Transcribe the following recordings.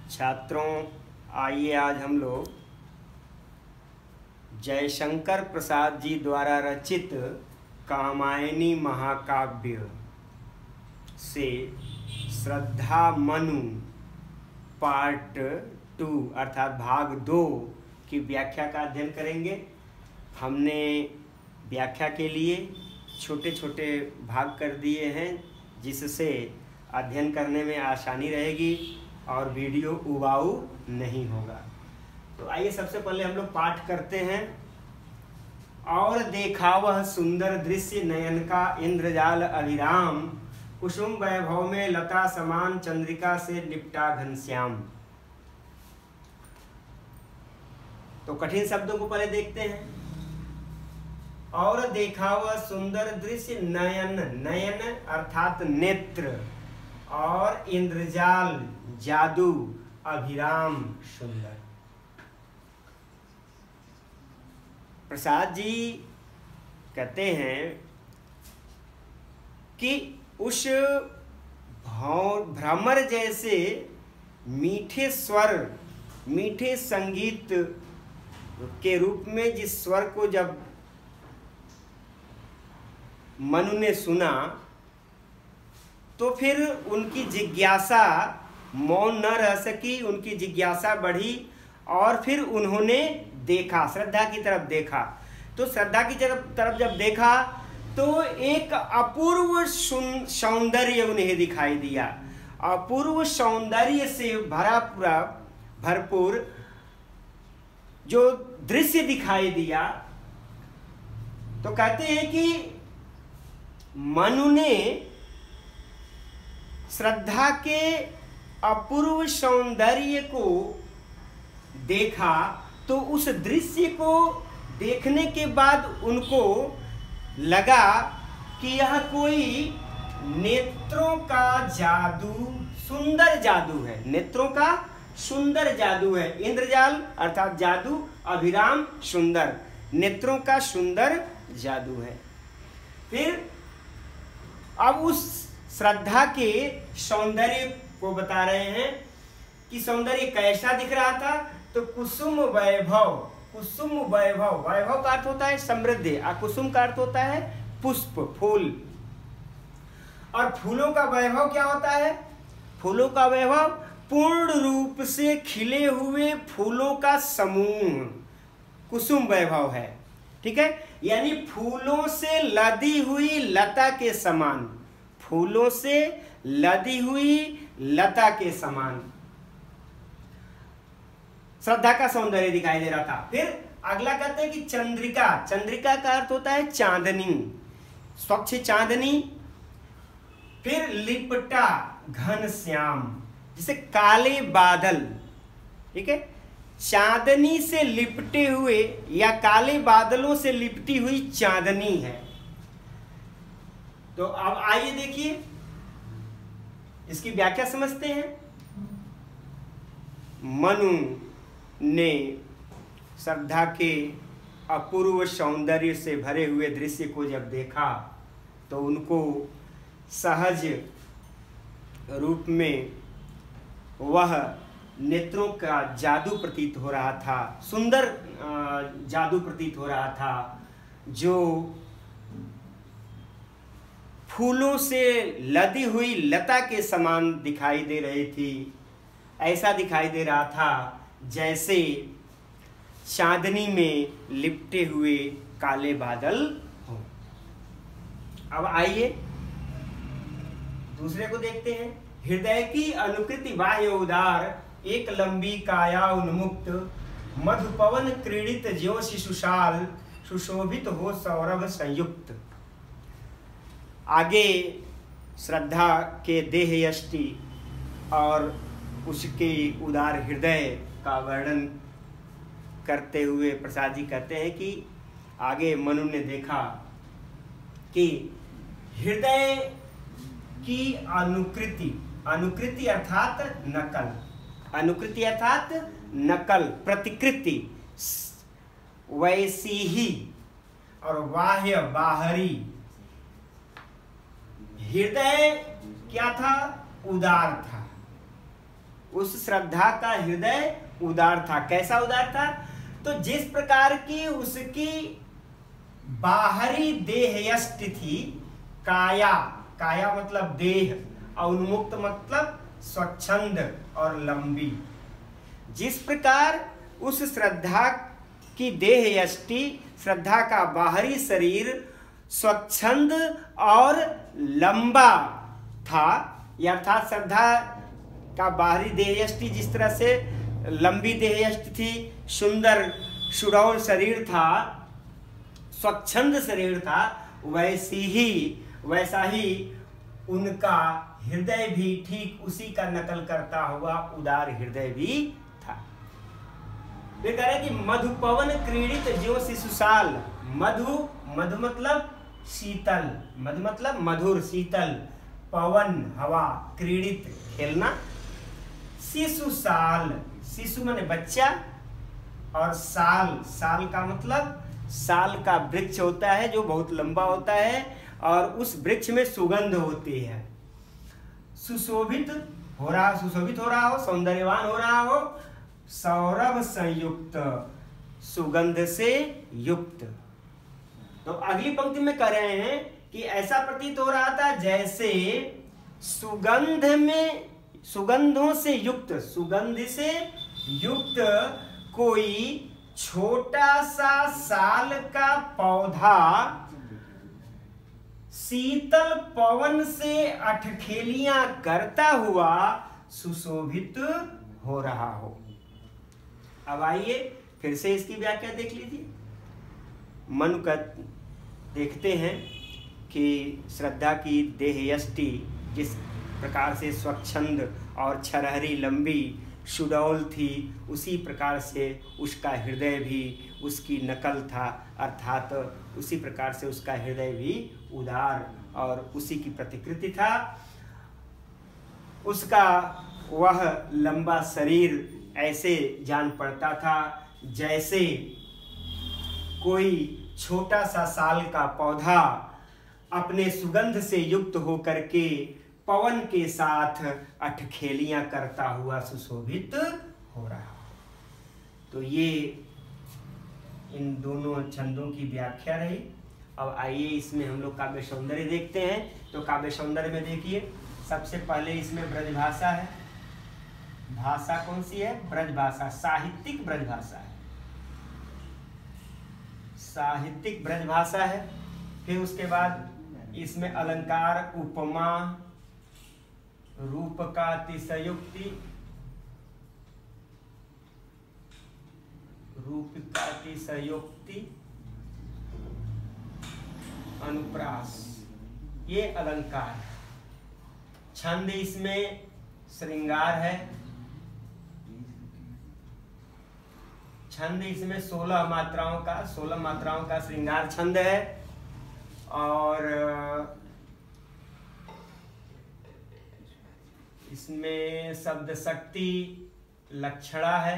छात्रों, आइए आज हम लोग जयशंकर प्रसाद जी द्वारा रचित कामायनी महाकाव्य से श्रद्धा मनु पार्ट 2 अर्थात भाग 2 की व्याख्या का अध्ययन करेंगे। हमने व्याख्या के लिए छोटे छोटे भाग कर दिए हैं जिससे अध्ययन करने में आसानी रहेगी और वीडियो उबाऊ नहीं होगा। तो आइए सबसे पहले हम लोग पाठ करते हैं। और देखा वह सुंदर दृश्य नयन का इंद्रजाल अभिराम, कुसुम वैभव में लता समान चंद्रिका से लिपटा घनश्याम। तो कठिन शब्दों को पहले देखते हैं। और देखा वह सुंदर दृश्य नयन, नयन अर्थात नेत्र, और इंद्रजाल जादू, अभिराम सुंदर। प्रसाद जी कहते हैं कि उस भ्रमर जैसे मीठे स्वर, मीठे संगीत के रूप में जिस स्वर को जब मनु ने सुना तो फिर उनकी जिज्ञासा मौन न रह सकी, उनकी जिज्ञासा बढ़ी और फिर उन्होंने देखा, श्रद्धा की तरफ देखा। तो श्रद्धा की तरफ जब देखा तो एक अपूर्व सौंदर्य उन्हें दिखाई दिया। अपूर्व सौंदर्य से भरपूर जो दृश्य दिखाई दिया। तो कहते हैं कि मनु ने श्रद्धा के अपूर्व सौंदर्य को देखा तो उस दृश्य को देखने के बाद उनको लगा कि यह कोई नेत्रों का जादू, सुंदर जादू है। नेत्रों का सुंदर जादू है। इंद्रजाल अर्थात जादू, अभिराम सुंदर, नेत्रों का सुंदर जादू है। फिर अब उस श्रद्धा के सौंदर्य को बता रहे हैं कि सौंदर्य कैसा दिख रहा था। तो कुसुम वैभव, कुसुम वैभव, वैभव का अर्थ होता है समृद्धि और कुसुम का अर्थ होता है पुष्प, फूल। और फूलों का वैभव क्या होता है? फूलों का वैभव पूर्ण रूप से खिले हुए फूलों का समूह कुसुम वैभव है। ठीक है, यानी फूलों से लदी हुई लता के समान, फूलों से लदी हुई लता के समान श्रद्धा का सौंदर्य दिखाई दे रहा था। फिर अगला कहते हैं कि चंद्रिका, चंद्रिका का अर्थ होता है चांदनी, स्वच्छ चांदनी। फिर लिपटा घनश्याम, जिसे काले बादल। ठीक है, चांदनी से लिपटे हुए या काले बादलों से लिपटी हुई चांदनी है। तो अब आइए देखिए इसकी व्याख्या समझते हैं। मनु ने श्रद्धा के अपूर्व सौंदर्य से भरे हुए दृश्य को जब देखा तो उनको सहज रूप में वह नेत्रों का जादू प्रतीत हो रहा था, सुंदर जादू प्रतीत हो रहा था, जो फूलों से लदी हुई लता के समान दिखाई दे रही थी। ऐसा दिखाई दे रहा था जैसे चांदनी में लिपटे हुए काले बादल हो। अब आइए दूसरे को देखते हैं। हृदय की अनुकृति बाह्य उदार, एक लंबी काया उन्मुक्त, मधुपवन क्रीडित ज्यों शिशुशाल, सुशोभित हो सौरभ संयुक्त। आगे श्रद्धा के देह यष्टि और उसके उदार हृदय का वर्णन करते हुए प्रसाद जी कहते हैं कि आगे मनु ने देखा कि हृदय की अनुकृति, अनुकृति अर्थात नकल, अनुकृति अर्थात नकल, प्रतिकृति वैसी ही, और बाह्य बाहरी। हृदय क्या था? उदार था, उस श्रद्धा का हृदय उदार था। कैसा उदार था? तो जिस प्रकार की उसकी बाहरी देह यष्टि थी, काया, काया मतलब देह, और उन्मुक्त मतलब स्वच्छंद और लंबी। जिस प्रकार उस श्रद्धा की देह यष्टि, श्रद्धा का बाहरी शरीर स्वच्छंद और लंबा था, अर्थात श्रद्धा का बाहरी देह यष्टि जिस तरह से लंबी देह यष्टि थी, सुंदर सुडौल शरीर था, स्वच्छंद शरीर था, वैसा ही उनका हृदय भी ठीक उसी का नकल करता हुआ उदार हृदय भी था। वे कह रहे कि मधुपवन क्रीडित ज्यों शिशुशाल। मधु, मधु मतलब शीतल, मधु मतलब मधुर शीतल, पवन हवा, क्रीडित खेलना, शिशुशाल, शिशु माने बच्चा, और साल, साल का मतलब साल का वृक्ष होता है जो बहुत लंबा होता है और उस वृक्ष में सुगंध होती है। सुशोभित हो रहा हो, सौंदर्यवान हो रहा हो, सौरभ संयुक्त, सुगंध से युक्त। तो अगली पंक्ति में कह रहे हैं कि ऐसा प्रतीत हो रहा था जैसे सुगंधों से युक्त, सुगंध से युक्त कोई छोटा सा साल का पौधा शीतल पवन से अठखेलियां करता हुआ सुशोभित हो रहा हो। अब आइए फिर से इसकी व्याख्या देख लीजिए। मन का देखते हैं कि श्रद्धा की देह यष्टि जिस प्रकार से स्वच्छंद और छरहरी लंबी सुडौल थी, उसी प्रकार से उसका हृदय भी उसकी नकल था, अर्थात उसी प्रकार से उसका हृदय भी उदार और उसी की प्रतिकृति था। उसका वह लंबा शरीर ऐसे जान पड़ता था जैसे कोई छोटा सा साल का पौधा अपने सुगंध से युक्त होकर के पवन के साथ अठखेलियां करता हुआ सुशोभित हो रहा। तो ये इन दोनों छंदों की व्याख्या रही। अब आइए इसमें हम लोग काव्य सौंदर्य देखते हैं। तो काव्य सौंदर्य में देखिए, सबसे पहले इसमें ब्रज भाषा है। भाषा कौन सी है? ब्रज भाषा, साहित्यिक ब्रज भाषा है, साहित्यिक ब्रज भाषा है। फिर उसके बाद इसमें अलंकार, उपमा, रूप का अतिशयोक्ति, रूप का अतिशयोक्ति, अनुप्रास, ये अलंकार है। छंद इसमें श्रृंगार है। छंद इसमें 16 मात्राओं का श्रृंगार छंद है। और इसमें शब्द शक्ति लक्षणा है।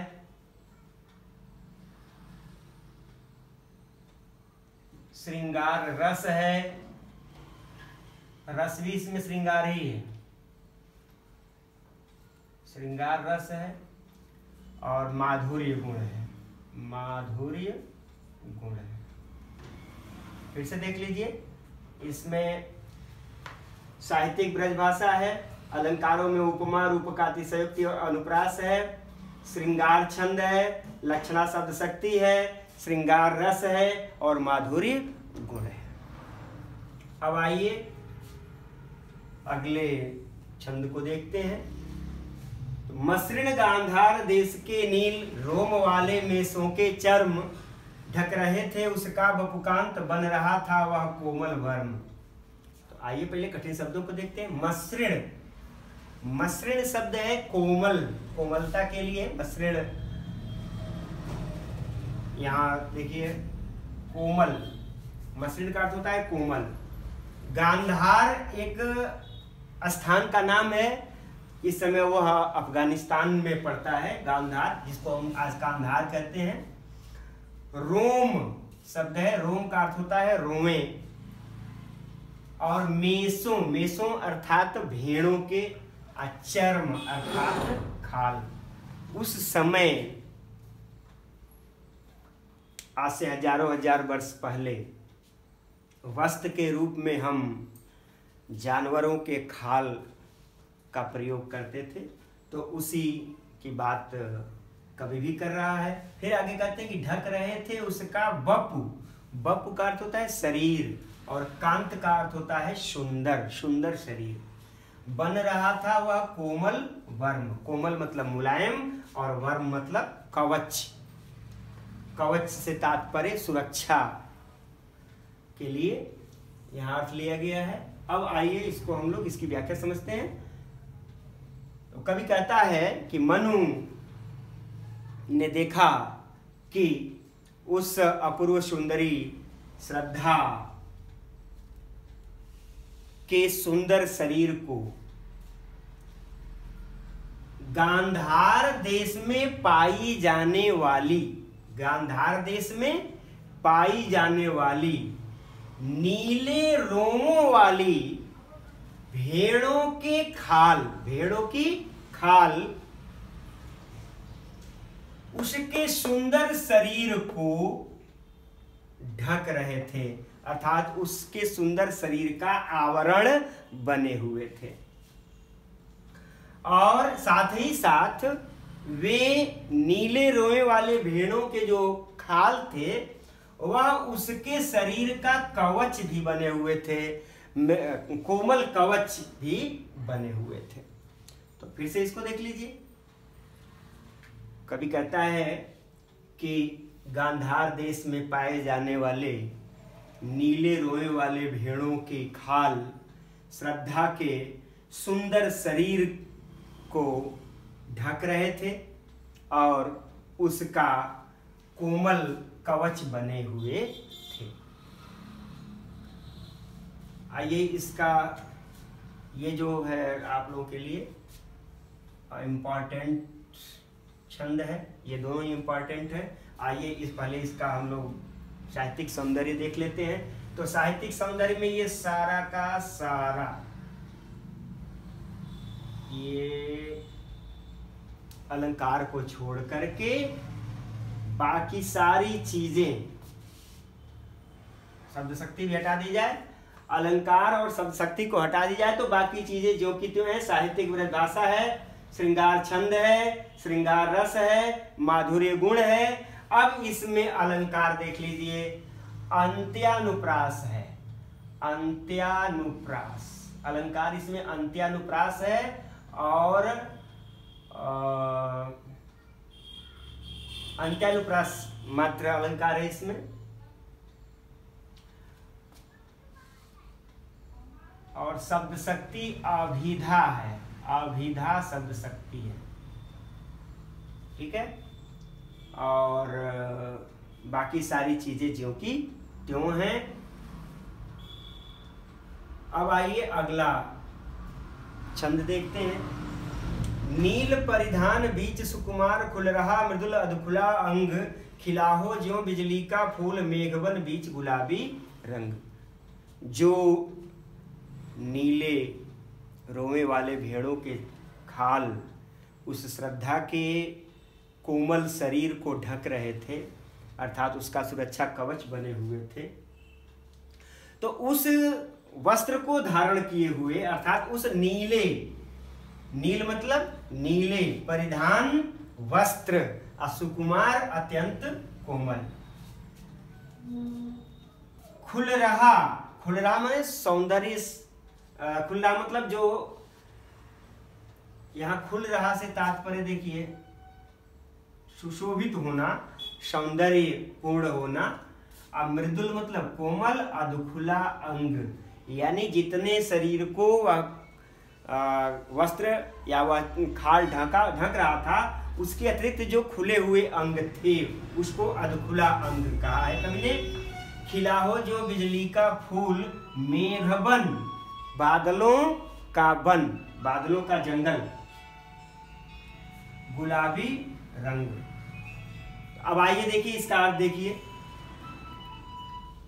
श्रृंगार रस है, रस भी इसमें श्रृंगार ही है, श्रृंगार रस है। और माधुर्य गुण है, माधुर्य गुण है। फिर से देख लीजिए, इसमें साहित्यिक ब्रज भाषा है, अलंकारों में उपमा, रूप का अतिशयोक्ति और अनुप्रास है, श्रृंगार छंद है, लक्षणा शब्द शक्ति है, श्रृंगार रस है और माधुर्य गुण है। अब आइए अगले छंद को देखते हैं। तो मसृण गांधार देश के नील रोम वाले मेसों के चर्म ढक रहे थे, उसका बपुकांत बन रहा था वह कोमल वर्म। तो आइए पहले कठिन शब्दों को देखते हैं। मसृण, मसृण शब्द है कोमल, कोमलता के लिए मसृण। यहाँ देखिए कोमल, मसृण का अर्थ होता है कोमल। गांधार एक स्थान का नाम है, इस समय वह अफगानिस्तान में पड़ता है गांधार, जिसको हम आज कांधार कहते हैं। रोम शब्द है, रोम का अर्थ होता है रोमे। और मेसों, मेसों अर्थात भेड़ों के, चर्म अर्थात खाल। उस समय आज से हजारों हजार वर्ष पहले वस्त्र के रूप में हम जानवरों के खाल का प्रयोग करते थे। तो उसी की बात कभी भी कर रहा है। फिर आगे कहते हैं कि ढक रहे थे उसका वपु। वपु का अर्थ होता है शरीर और कांत का अर्थ होता है सुंदर, सुंदर शरीर। बन रहा था वह कोमल वर्म। कोमल मतलब मुलायम और वर्म मतलब कवच। कवच से तात्पर्य सुरक्षा के लिए यहाँ अर्थ लिया गया है। अब आइए इसको हम लोग इसकी व्याख्या समझते हैं। तो कवि कहता है कि मनु ने देखा कि उस अपूर्व सुंदरी श्रद्धा के सुंदर शरीर को गांधार देश में पाई जाने वाली, गांधार देश में पाई जाने वाली नीले रोमों वाली भेड़ों के खाल, भेड़ों की खाल उसके सुंदर शरीर को ढक रहे थे, अर्थात उसके सुंदर शरीर का आवरण बने हुए थे। और साथ ही साथ वे नीले रोए वाले भेड़ों के जो खाल थे वह उसके शरीर का कवच भी बने हुए थे, कोमल कवच भी बने हुए थे। तो फिर से इसको देख लीजिए। कवि कहता है कि गांधार देश में पाए जाने वाले नीले रोए वाले भेड़ों के खाल श्रद्धा के सुंदर शरीर को ढक रहे थे और उसका कोमल कवच बने हुए थे। आइए इसका ये जो है आप लोगों के लिए इम्पॉर्टेंट छंद है, ये दोनों ही इम्पॉर्टेंट है। आइए इस पहले इसका हम लोग साहित्यिक सौंदर्य देख लेते हैं। तो साहित्यिक सौंदर्य में ये सारा का सारा ये अलंकार को छोड़ करके बाकी सारी चीजें, शब्द शक्ति भी हटा दी जाए, अलंकार और शब्द शक्ति को हटा दी जाए तो बाकी चीजें जो कि त्यों है, साहित्यिक वृद्धाशा है, श्रृंगार छंद है, श्रृंगार रस है, माधुर्य गुण है। अब इसमें अलंकार देख लीजिए, अंत्यानुप्रास है, अंत्यानुप्रास अलंकार इसमें अंत्यानुप्रास है और अंत्यानुप्रास मात्र अलंकार है इसमें। और शब्द शक्ति अभिधा है, अभिधा शब्द शक्ति है, ठीक है। और बाकी सारी चीजें ज्यों की त्यों हैं। अब आइए अगला छंद देखते हैं। नील परिधान बीच सुकुमार खुल रहा मृदुल अधखुला अंग, खिलाहो ज्यों बिजली का फूल मेघवन बीच गुलाबी रंग। जो नीले रोए वाले भेड़ों के खाल उस श्रद्धा के कोमल शरीर को ढक रहे थे, अर्थात उसका सुरक्षा कवच बने हुए थे। तो उस वस्त्र को धारण किए हुए, अर्थात उस नीले, नील मतलब नीले परिधान वस्त्र, असुकुमार अत्यंत कोमल, खुल रहा, खुल रहा माने सौंदर्य, खुल रहा मतलब जो यहां खुल रहा से तात्पर्य देखिए सुशोभित होना, सौंदर्य पूर्ण होना। अब मृदुल मतलब कोमल, अधखुला अंग यानी जितने शरीर को वस्त्र या वह खाल ढक रहा था उसके अतिरिक्त जो खुले हुए अंग थे उसको अधखुला अंग कहा है कवि ने। खिला हो जो बिजली का फूल मेघबन, बादलों का वन, बादलों का जंगल, गुलाबी रंग। अब आइए देखिए इसका अर्थ देखिए,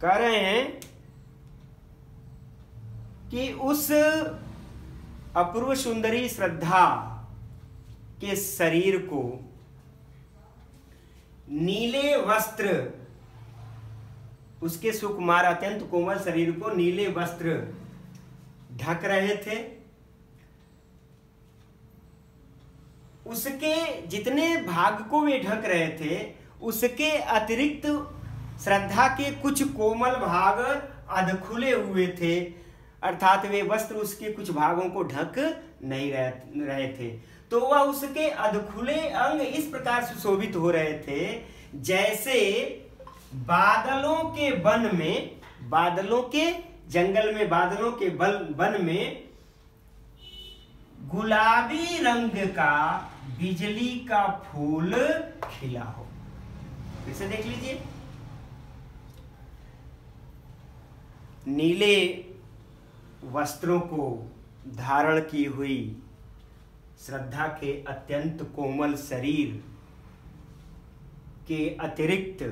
कह रहे हैं कि उस अपूर्व सुंदरी श्रद्धा के शरीर को नीले वस्त्र, उसके सुकुमार अत्यंत कोमल शरीर को नीले वस्त्र ढक रहे थे। उसके जितने भाग को वे ढक रहे थे, उसके अतिरिक्त श्रद्धा के कुछ कोमल भाग अधखुले हुए थे, अर्थात वे वस्त्र उसके कुछ भागों को ढक नहीं रहे थे। तो वह उसके अधखुले अंग इस प्रकार सुशोभित हो रहे थे जैसे बादलों के वन में, बादलों के जंगल में, बादलों के वन में गुलाबी रंग का बिजली का फूल खिला हो। फिर से देख लीजिए, नीले वस्त्रों को धारण की हुई श्रद्धा के अत्यंत कोमल शरीर के अतिरिक्त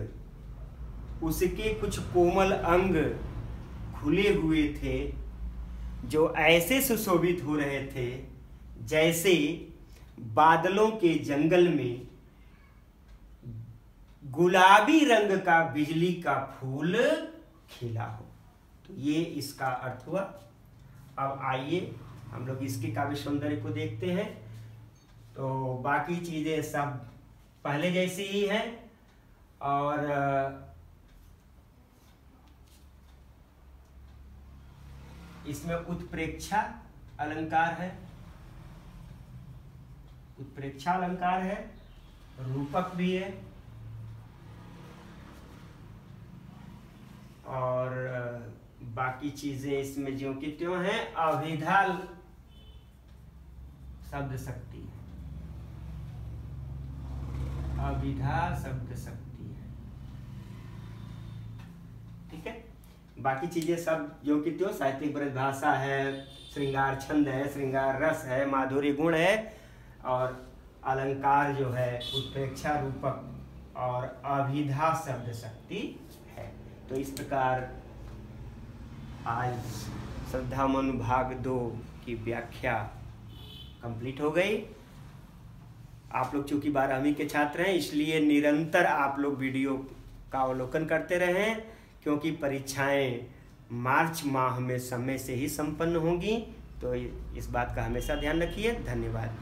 उसके कुछ कोमल अंग खुले हुए थे, जो ऐसे सुशोभित हो रहे थे जैसे बादलों के जंगल में गुलाबी रंग का बिजली का फूल खिला हो। तो ये इसका अर्थ हुआ। अब आइए हम लोग इसके काव्य सौंदर्य को देखते हैं। तो बाकी चीजें सब पहले जैसी ही हैं, और इसमें उत्प्रेक्षा अलंकार है, उत्प्रेक्षा अलंकार है, रूपक भी है, और बाकी चीजें इसमें ज्यों की त्यों हैं। अभिधा शब्द शक्ति है, अभिधा शब्द शक्ति है, ठीक है। बाकी चीजें सब ज्यों की त्यों, साहित्यिक परिभाषा है, श्रृंगार छंद है, श्रृंगार रस है, माधुर्य गुण है, और अलंकार जो है उत्प्रेक्षा, रूपक और अभिधा शब्द शक्ति है। तो इस प्रकार आज श्रद्धामनु भाग 2 की व्याख्या कंप्लीट हो गई। आप लोग चूंकि 12वीं के छात्र हैं, इसलिए निरंतर आप लोग वीडियो का अवलोकन करते रहें, क्योंकि परीक्षाएं मार्च माह में समय से ही संपन्न होंगी। तो इस बात का हमेशा ध्यान रखिए। धन्यवाद।